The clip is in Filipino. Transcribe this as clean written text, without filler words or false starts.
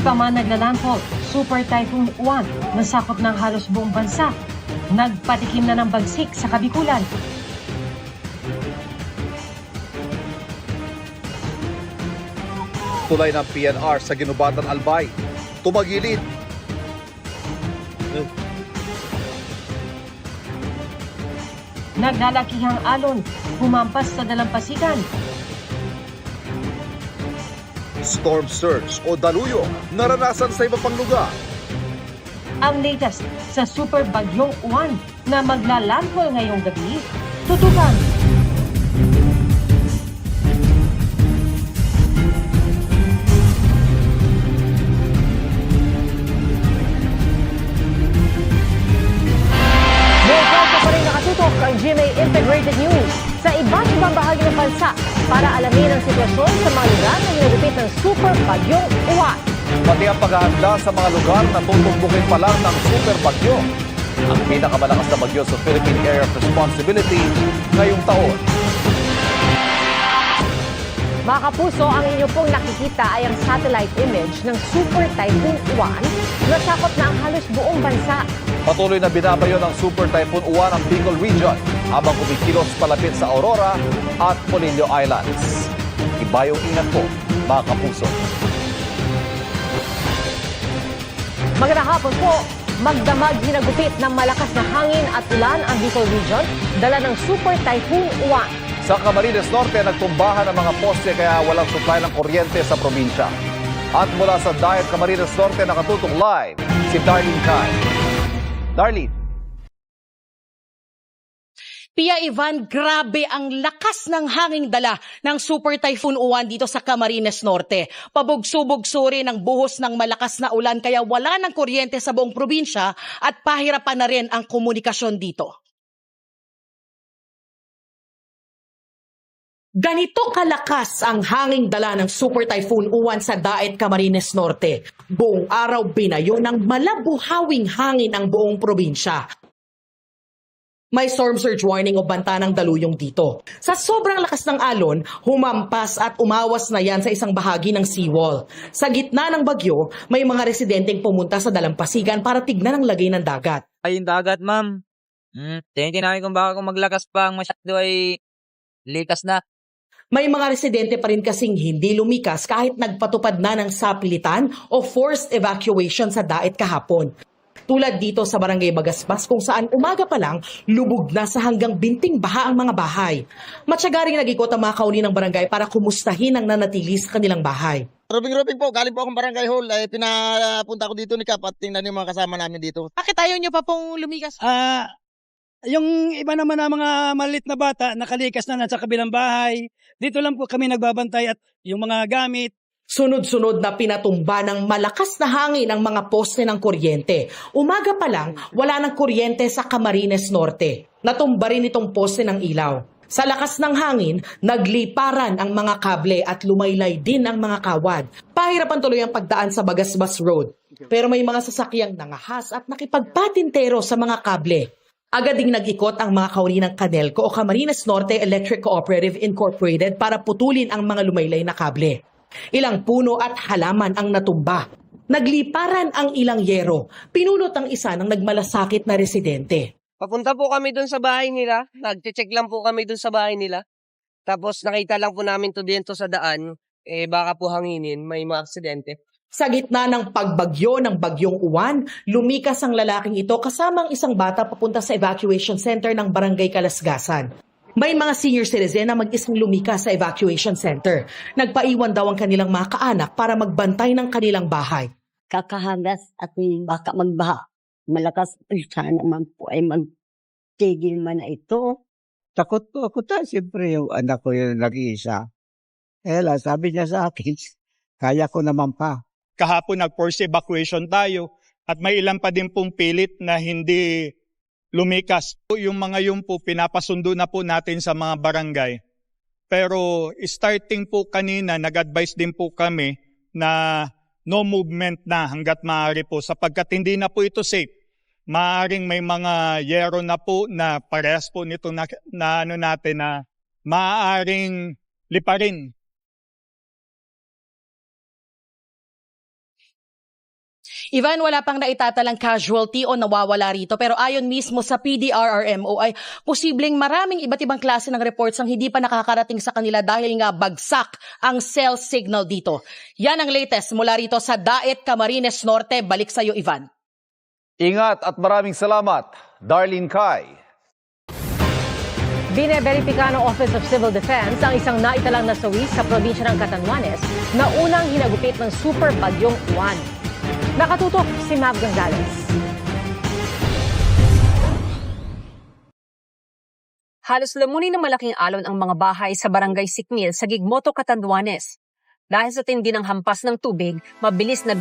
pa man naglalandfall, Super Typhoon Uwan nasakop ng halos buong bansa. Nagpatikim na ng bagsik sa Kabikulan. Tulay ng PNR sa Ginubatan Albay. Tumagilid. Naglalakihang alon, humampas sa dalampasigan. Storm surge o daluyo naranasan sa iba pang lugar. Ang latest sa Super Bagyong Uwan na maglalandfall ngayong gabi. Tutukan! Buong pa rin nakatutok ang GMA Integrated News sa iba't ibang bahagi ng bansa para alamin ang sitwasyon sa mga lugar na ginagupit ng Super Bagyong Uwan. Pati ang paghahanda sa mga lugar na tutumbukin pa lang ng super bagyo. Ang pinakamalakas na bagyo sa Philippine Area of Responsibility ngayong taon. Mga kapuso, ang inyo pong nakikita ay ang satellite image ng Super Typhoon Uwan na sakop na ang halos buong bansa. Patuloy na binabayo ng Super Typhoon Uwan ang Bicol Region habang kumikilos palapit sa Aurora at Polillo Islands. Ibayong ingat po, mga kapuso. Magandang hapon po. Magdamag hinagupit ng malakas na hangin at ulan ang Bicol Region, dala ng Super Typhoon Uwan. Sa Camarines Norte, nagtumbahan ang mga poste kaya walang supply ng kuryente sa probinsya. At mula sa Diet Camarines Norte, nakatutok live si Darlene Kai. Darlene. Pia Ivan, grabe ang lakas ng hanging dala ng Super Typhoon Uwan dito sa Camarines Norte. Pabugso-bugso rin ang buhos ng malakas na ulan kaya wala ng kuryente sa buong probinsya at pahirapan na rin ang komunikasyon dito. Ganito kalakas ang hanging dala ng Super Typhoon Uwan sa Daet, Camarines Norte. Buong araw binayo ng malabuhawing hangin ang buong probinsya. May storm surge warning o banta ng daluyong dito. Sa sobrang lakas ng alon, humampas at umawas na yan sa isang bahagi ng seawall. Sa gitna ng bagyo, may mga residenteng pumunta sa dalampasigan para tignan ang lagay ng dagat. Ay, yung dagat, ma'am. Tingin namin kung baka kung maglakas pa ang masyado ay likas na. May mga residente pa rin kasing hindi lumikas kahit nagpatupad na ng sapilitan o forced evacuation sa Daet kahapon. Tulad dito sa Barangay Bagasbas kung saan umaga pa lang lubog na sa hanggang binting baha ang mga bahay. Matyaga rin nag-ikot ang mga kauli ng barangay para kumustahin ang nanatili sa kanilang bahay. Robing po, galing po akong barangay hall. Pinapunta ko dito ni Kap at tingnan yung mga kasama namin dito. Bakit ayaw nyo pa pong lumikas? Yung iba naman na mga maliit na bata, nakalikas na sa kabilang bahay. Dito lang po kami nagbabantay at yung mga gamit. Sunod-sunod na pinatumba ng malakas na hangin ang mga poste ng kuryente. Umaga pa lang, wala ng kuryente sa Camarines Norte. Natumba rin itong poste ng ilaw. Sa lakas ng hangin, nagliparan ang mga kable at lumaylay din ang mga kawad. Pahirapan tuloy ang pagdaan sa Bagasbas Road. Pero may mga sasakyang nangahas at nakipagpatintero sa mga kable. Agad ding nag-ikot ang mga kauli ng Canelco o Camarines Norte Electric Cooperative Incorporated para putulin ang mga lumaylay na kable. Ilang puno at halaman ang natumba. Nagliparan ang ilang yero. Pinulot ang isa ng nagmalasakit na residente. Papunta po kami dun sa bahay nila. Nag-check lang po kami dun sa bahay nila. Tapos nakita lang po namin to dito sa daan. Baka po hanginin, may mga aksidente. Sa gitna ng pagbagyo ng Bagyong Uwan, lumikas ang lalaking ito kasama ang isang bata papunta sa evacuation center ng Barangay Kalasgasan. May mga senior citizen na mag-isang lumikas sa evacuation center. Nagpaiwan daw ang kanilang mga kaanak para magbantay ng kanilang bahay. Kakahagas at baka magbaha. Malakas sana man po ay magtigil man na ito. Takot po ako siyempre yung anak ko yung nag-iisa. Sabi niya sa akin, kaya ko naman pa. Kahapon nag-force evacuation tayo at may ilan pa din pong pilit na hindi lumikas. Yung mga yun po, pinapasundo na po natin sa mga barangay. Pero starting po kanina, nag-advise din po kami na no movement na hanggat maaari po sapagkat hindi na po ito safe. Maaring may mga yero na po na parehas po nito na maaaring liparin. Ivan, wala pang naitatalang casualty o nawawala rito pero ayon mismo sa PDRRMO ay posibleng maraming iba't ibang klase ng reports ang hindi pa nakakarating sa kanila dahil nga bagsak ang cell signal dito. Yan ang latest mula rito sa Daet, Camarines Norte. Balik sa iyo, Ivan. Ingat at maraming salamat, Darlene Kai. Bine-verifika ng Office of Civil Defense ang isang naitalang nasawi sa probinsya ng Catanduanes na unang hinagupit ng super bagyong Juan. Nakatutok si Mav Gonzalez. Halos lamunin ng malaking alon ang mga bahay sa Barangay Sikmil sa Gigmoto, Catanduanes. Dahil sa tindi ng hampas ng tubig, mabilis na